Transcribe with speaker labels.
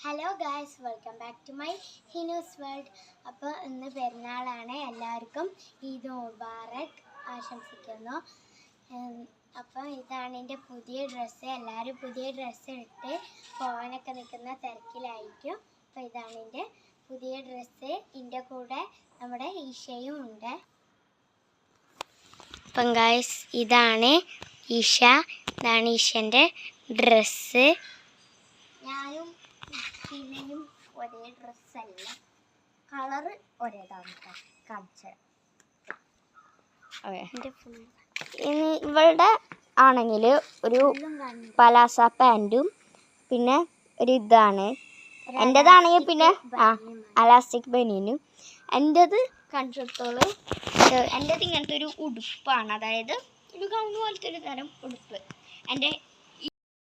Speaker 1: Hello guys, welcome back to my Hinu's world. അപ്പോൾ ഇന്ന് പെരുന്നാളാണ്. എല്ലാവർക്കും ഈദ് മുബാറക് ആശംസിക്കുന്നു. അപ്പോൾ ഇതാണ് എൻ്റെ പുതിയ ഡ്രസ്സ്. എല്ലാവരും പുതിയ ഡ്രസ്സ് ഇട്ട് പോകാനൊക്കെ നിൽക്കുന്ന തിരക്കിലായിരിക്കും. അപ്പോൾ ഇതാണ് എൻ്റെ പുതിയ ഡ്രസ്സ്. എൻ്റെ കൂടെ നമ്മുടെ ഈശയും ഉണ്ട്. അപ്പം ഗായ്സ്, ഇതാണ് ഈശ. ഇതാണ് ഈശൻ്റെ ഡ്രസ്സ്. ഞാനും ഇവനും ഒരേ ഡ്രസ്സല്ല, കളറ് ഒരേതാണ്. കാണിച്ചത്
Speaker 2: ഇവളുടെ ആണെങ്കിൽ ഒരു പലാസ പാൻറ്റും പിന്നെ ഒരു ഇതാണ്. എൻ്റെതാണെങ്കിൽ പിന്നെ അലാസ്റ്റിക് ബനിയനും. എൻ്റെത് കാണിച്ചിടത്തോളം എൻ്റെത് ഇങ്ങനത്തെ ഒരു ഉടുപ്പാണ്, അതായത് ഒരു ഗൗൺ പോലത്തെ ഒരു തരം ഉടുപ്പ്. എൻ്റെ